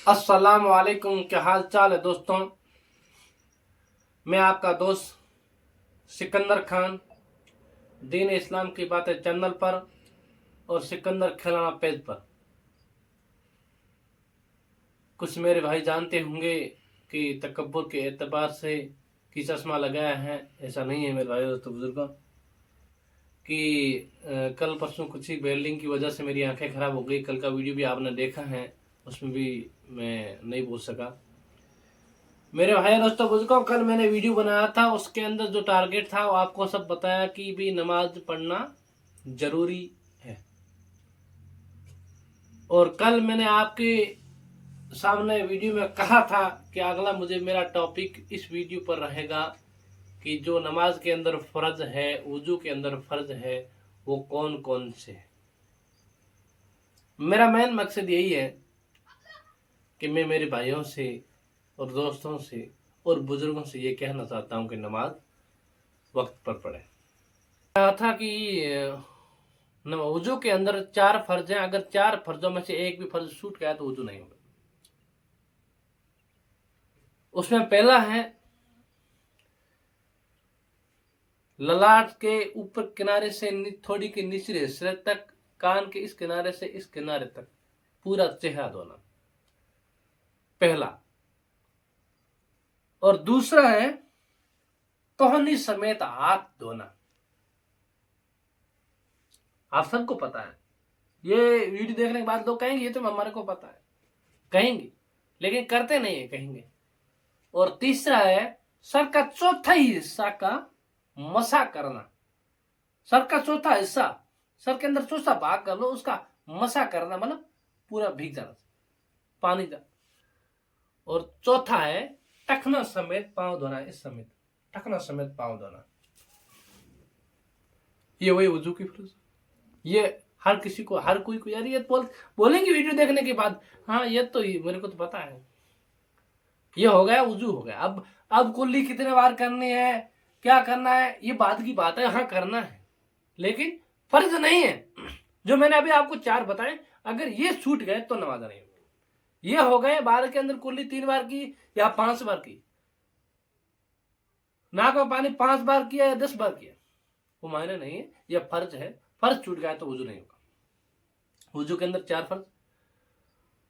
अस्सलाम वालेकुम। क्या हाल चाल है दोस्तों। मैं आपका दोस्त सिकंदर खान, दीन इस्लाम की बातें चैनल पर और सिकंदर खिलाना पेज पर। कुछ मेरे भाई जानते होंगे कि तकब्बुर के एतबार से कि चश्मा लगाया है। ऐसा नहीं है मेरे भाई दोस्तों बुजुर्गों कि कल परसों कुछ ही वेल्डिंग की वजह से मेरी आंखें खराब हो गई। कल का वीडियो भी आपने देखा है, उसमें भी मैं नहीं बोल सका। मेरे भाई दोस्तों बुजुर्गों, कल मैंने वीडियो बनाया था, उसके अंदर जो टारगेट था वो आपको सब बताया कि भी नमाज पढ़ना जरूरी है। और कल मैंने आपके सामने वीडियो में कहा था कि अगला मुझे मेरा टॉपिक इस वीडियो पर रहेगा कि जो नमाज के अंदर फर्ज है, वुजू के अंदर फर्ज है, वो कौन कौन से है। मेरा मेन मकसद यही है कि मैं मेरे भाइयों से और दोस्तों से और बुजुर्गों से ये कहना चाहता हूँ कि नमाज वक्त पर पढ़े। कहा था कि वुजू के अंदर 4 फर्ज हैं। अगर 4 फर्जों में से एक भी फर्ज छूट गया तो वुजू नहीं होगा। उसमें पहला है ललाट के ऊपर किनारे से थोड़ी के निचले हिस्से तक, कान के इस किनारे से इस किनारे तक पूरा चेहरा धोना, पहला। और दूसरा है कोहनी समेत हाथ धोना। आप सबको पता है, ये वीडियो देखने के बाद लोग कहेंगे ये तो हमारे को पता है, कहेंगे, लेकिन करते नहीं है, कहेंगे। और तीसरा है सर का चौथा ही हिस्सा का मसा करना। सर का चौथा हिस्सा, सर के अंदर चौथा भाग कर लो, उसका मसा करना, मतलब पूरा भीग जाना, पानी जा। और चौथा है टखना समेत पांव धोना। इस समेत टखना समेत पांव धोना, ये वही वजू की फर्ज। ये हर किसी को, हर कोई को यार ये बोलेंगे वीडियो देखने के बाद, हाँ ये तो मेरे को तो पता है, ये हो गया, वजू हो गया। अब कुल्ली कितने बार करनी है, क्या करना है, ये बाद की बात है। हाँ करना है, लेकिन फर्ज नहीं है। जो मैंने अभी आपको 4 बताए, अगर ये छूट गए तो नमाज नहीं होगी। ये हो गए बार के अंदर कुल्ली 3 बार की या 5 बार की, नाक में पानी 5 बार किया या 10 बार किया, वो मायने नहीं है, ये फर्ज है। फर्ज छूट गया तो वजू नहीं होगा। वजू के अंदर 4 फर्ज।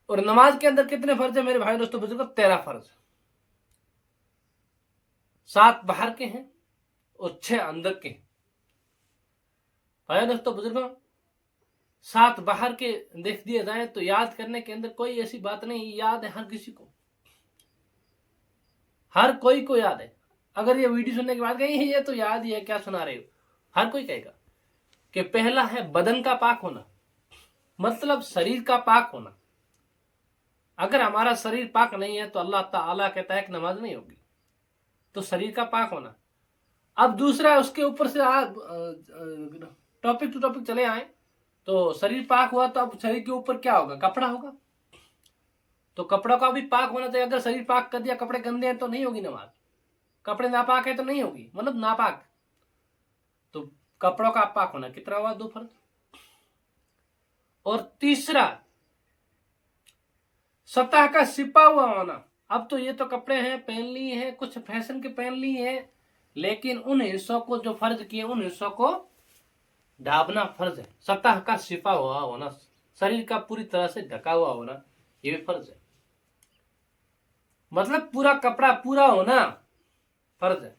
और नमाज के अंदर कितने फर्ज है मेरे भाई दोस्तों बुजुर्गों? 13 फर्ज। 7 बाहर के हैं और 6 अंदर के हैं। भाई दोस्तों बुजुर्गों, 7 बाहर के देख दिए जाए तो याद करने के अंदर कोई ऐसी बात नहीं, याद है हर किसी को, हर कोई को याद है। अगर ये वीडियो सुनने के बाद कहीं ये तो याद ही है, क्या सुना रहे हो, हर कोई कहेगा कि पहला है बदन का पाक होना, मतलब शरीर का पाक होना। अगर हमारा शरीर पाक नहीं है तो अल्लाह ताला कहता है कि नमाज नहीं होगी। तो शरीर का पाक होना। अब दूसरा, उसके ऊपर से टॉपिक टू टॉपिक चले आए तो शरीर पाक हुआ तो अब शरीर के ऊपर क्या होगा? कपड़ा होगा। तो कपड़ों का भी पाक होना चाहिए। अगर शरीर पाक कर दिया, कपड़े गंदे हैं तो नहीं होगी नमाज। कपड़े नापाक है तो नहीं होगी, मतलब नापाक। तो कपड़ों का पाक होना कितना हुआ? 2 फर्ज। और तीसरा सतह का सिपा हुआ होना। अब तो ये तो कपड़े हैं, पहन लिए हैं, कुछ फैशन के पहन लिए हैं, लेकिन उन हिस्सों को जो फर्ज किए उन हिस्सों को ढांपना फर्ज है। सतह का सिपा हुआ होना, शरीर का पूरी तरह से ढका हुआ होना, ये भी फर्ज है। मतलब पूरा कपड़ा पूरा होना फर्ज है।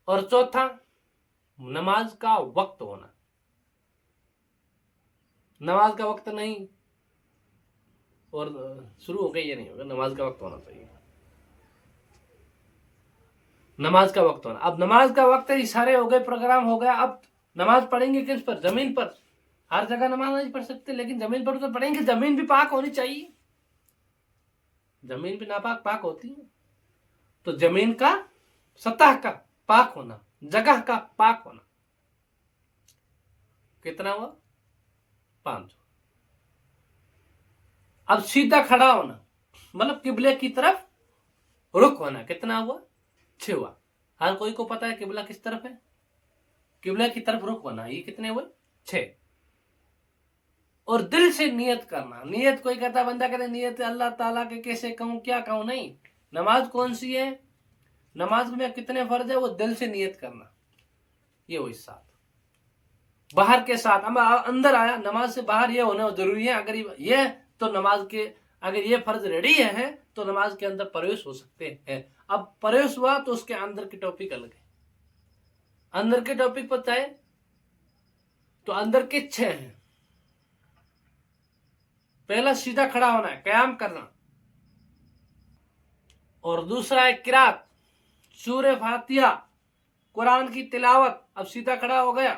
और चौथा नमाज का वक्त होना। नमाज का वक्त नहीं और शुरू हो गया ये नहीं होगा, नमाज का वक्त होना चाहिए। नमाज का वक्त होना। अब नमाज का वक्त है, सारे हो गए, प्रोग्राम हो गया। अब नमाज पढ़ेंगे किस पर? जमीन पर। हर जगह नमाज नहीं पढ़ सकते, लेकिन जमीन पर तो पढ़ेंगे। जमीन भी पाक होनी चाहिए, जमीन भी नापाक पाक होती है। तो जमीन का, सतह का पाक होना, जगह का पाक होना, कितना हुआ? 5। अब सीधा खड़ा होना, मतलब किबले की तरफ रुख होना, कितना हुआ? 6 हुआ। हर कोई को पता है किबला किस तरफ है, किबला की तरफ रुख होना, ये कितने हुए? 6। और दिल से नियत करना। नियत कोई कहता, बंदा कहता नियत अल्लाह ताला के कैसे कहूं, क्या कहूं, नहीं। नमाज कौन सी है, नमाज में कितने फर्ज है, वो दिल से नियत करना। ये वही साथ बाहर के साथ, अब अंदर आया, नमाज से बाहर ये होना जरूरी है। अगर ये तो नमाज के, अगर ये फर्ज रेडी है तो नमाज के अंदर प्रवेश हो सकते हैं। अब प्रवेश हुआ तो उसके अंदर की टॉपिक अलग है। अंदर के टॉपिक पता है तो अंदर के 6 हैं। पहला सीधा खड़ा होना है, कयाम करना, और दूसरा है किरात, सूरह फातिहा, कुरान की तिलावत। अब सीधा खड़ा हो गया,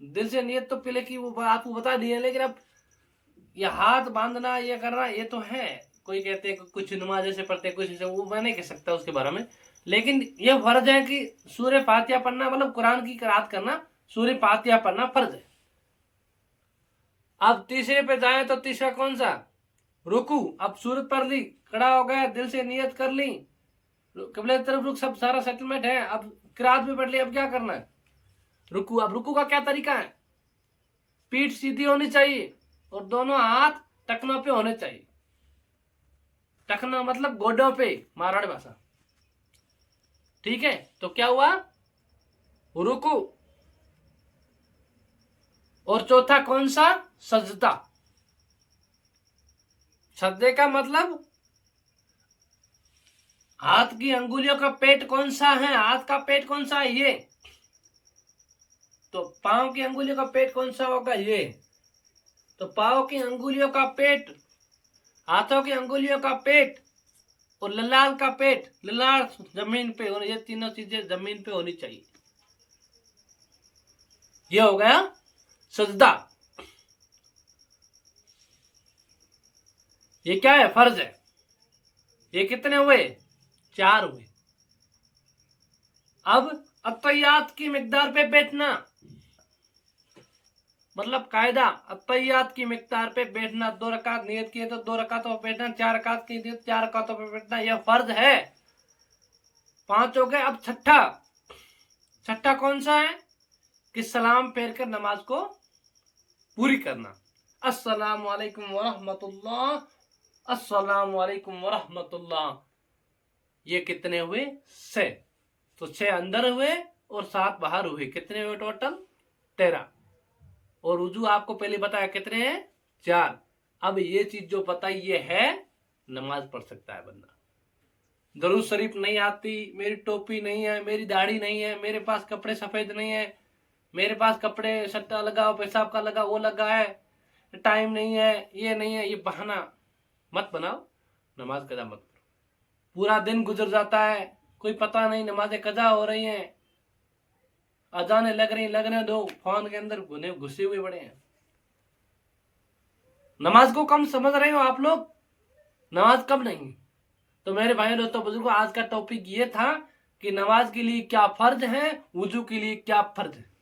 दिल से नियत तो पहले की वो आपको बता दी है, लेकिन अब ये हाथ बांधना, ये करना, ये तो है। कोई कहते हैं कुछ नमाज ऐसे पढ़ते हैं, कुछ ऐसे, वो मैं नहीं कह सकता उसके बारे में, लेकिन ये फर्ज है कि सूरह फातिहा पढ़ना, मतलब कुरान की किरात करना, सूरह फातिहा पढ़ना फर्ज है। अब तीसरे पे जाए तो तीसरा कौन सा, रुकू। अब सूरत पढ़ ली, खड़ा हो गया, दिल से नियत कर ली, किबले की तरफ रुक, सब सारा सेटलमेंट है। अब किरात भी पढ़ ली, अब क्या करना है, रुकू। अब रुकू का क्या तरीका है, पीठ सीधी होनी चाहिए और दोनों हाथ टखनों पे होने चाहिए। टखना मतलब गोडों पे, मारवाड़ी भाषा, ठीक है। तो क्या हुआ, रुकू। और चौथा कौन सा, सजदा। सजदे का मतलब हाथ की अंगुलियों का पेट कौन सा है, हाथ का पेट कौन सा है, ये। तो पांव की अंगुलियों का पेट कौन सा होगा, ये। तो पांव की अंगुलियों का पेट, हाथों की अंगुलियों का पेट और ललाट का पेट, ललाट जमीन पे, और ये तीनों चीजें जमीन पे होनी चाहिए। ये हो गया सजदा। ये क्या है, फर्ज है। ये कितने हुए, 4 हुए। अब अत्तहियात की मिकदार पे बैठना, मतलब कायदा, अत्तहियात की मिकदार पे बैठना। 2 रकात नियत किए तो 2 रकातों पे बैठना, 4 रकात की नियत 4 रकातों पे बैठना, यह फर्ज है। 5 हो गए। अब छठा कौन सा है, कि सलाम फेर कर नमाज को पूरी करना। अस्सलामु अलैकुम वरहमतुल्लाह, अस्सलामु अलैकुम वरहमतुल्लाह। ये कितने हुए, 6। तो 6 अंदर हुए और 7 बाहर हुए, कितने हुए टोटल, 13। और रुजू आपको पहले बताया कितने हैं, 4। अब ये चीज जो पता ये है, नमाज पढ़ सकता है बंदा। दरूद शरीफ नहीं आती, मेरी टोपी नहीं है, मेरी दाढ़ी नहीं है, मेरे पास कपड़े सफेद नहीं है, मेरे पास कपड़े सट्टा लगा, पेशाब का लगा, वो लगा है, टाइम नहीं है, ये नहीं है, ये बहाना मत बनाओ, नमाज कदा मत करो। पूरा दिन गुजर जाता है, कोई पता नहीं, नमाजें कदा हो रही हैं, अजाने लगने दो, फोन के अंदर घुसे हुए बड़े हैं। नमाज को कम समझ रहे हो आप लोग, नमाज कम नहीं। तो मेरे भाई दोस्तों बुजुर्गों, आज का टॉपिक ये था कि नमाज के लिए क्या फर्ज है, वुजू के लिए क्या फर्ज है।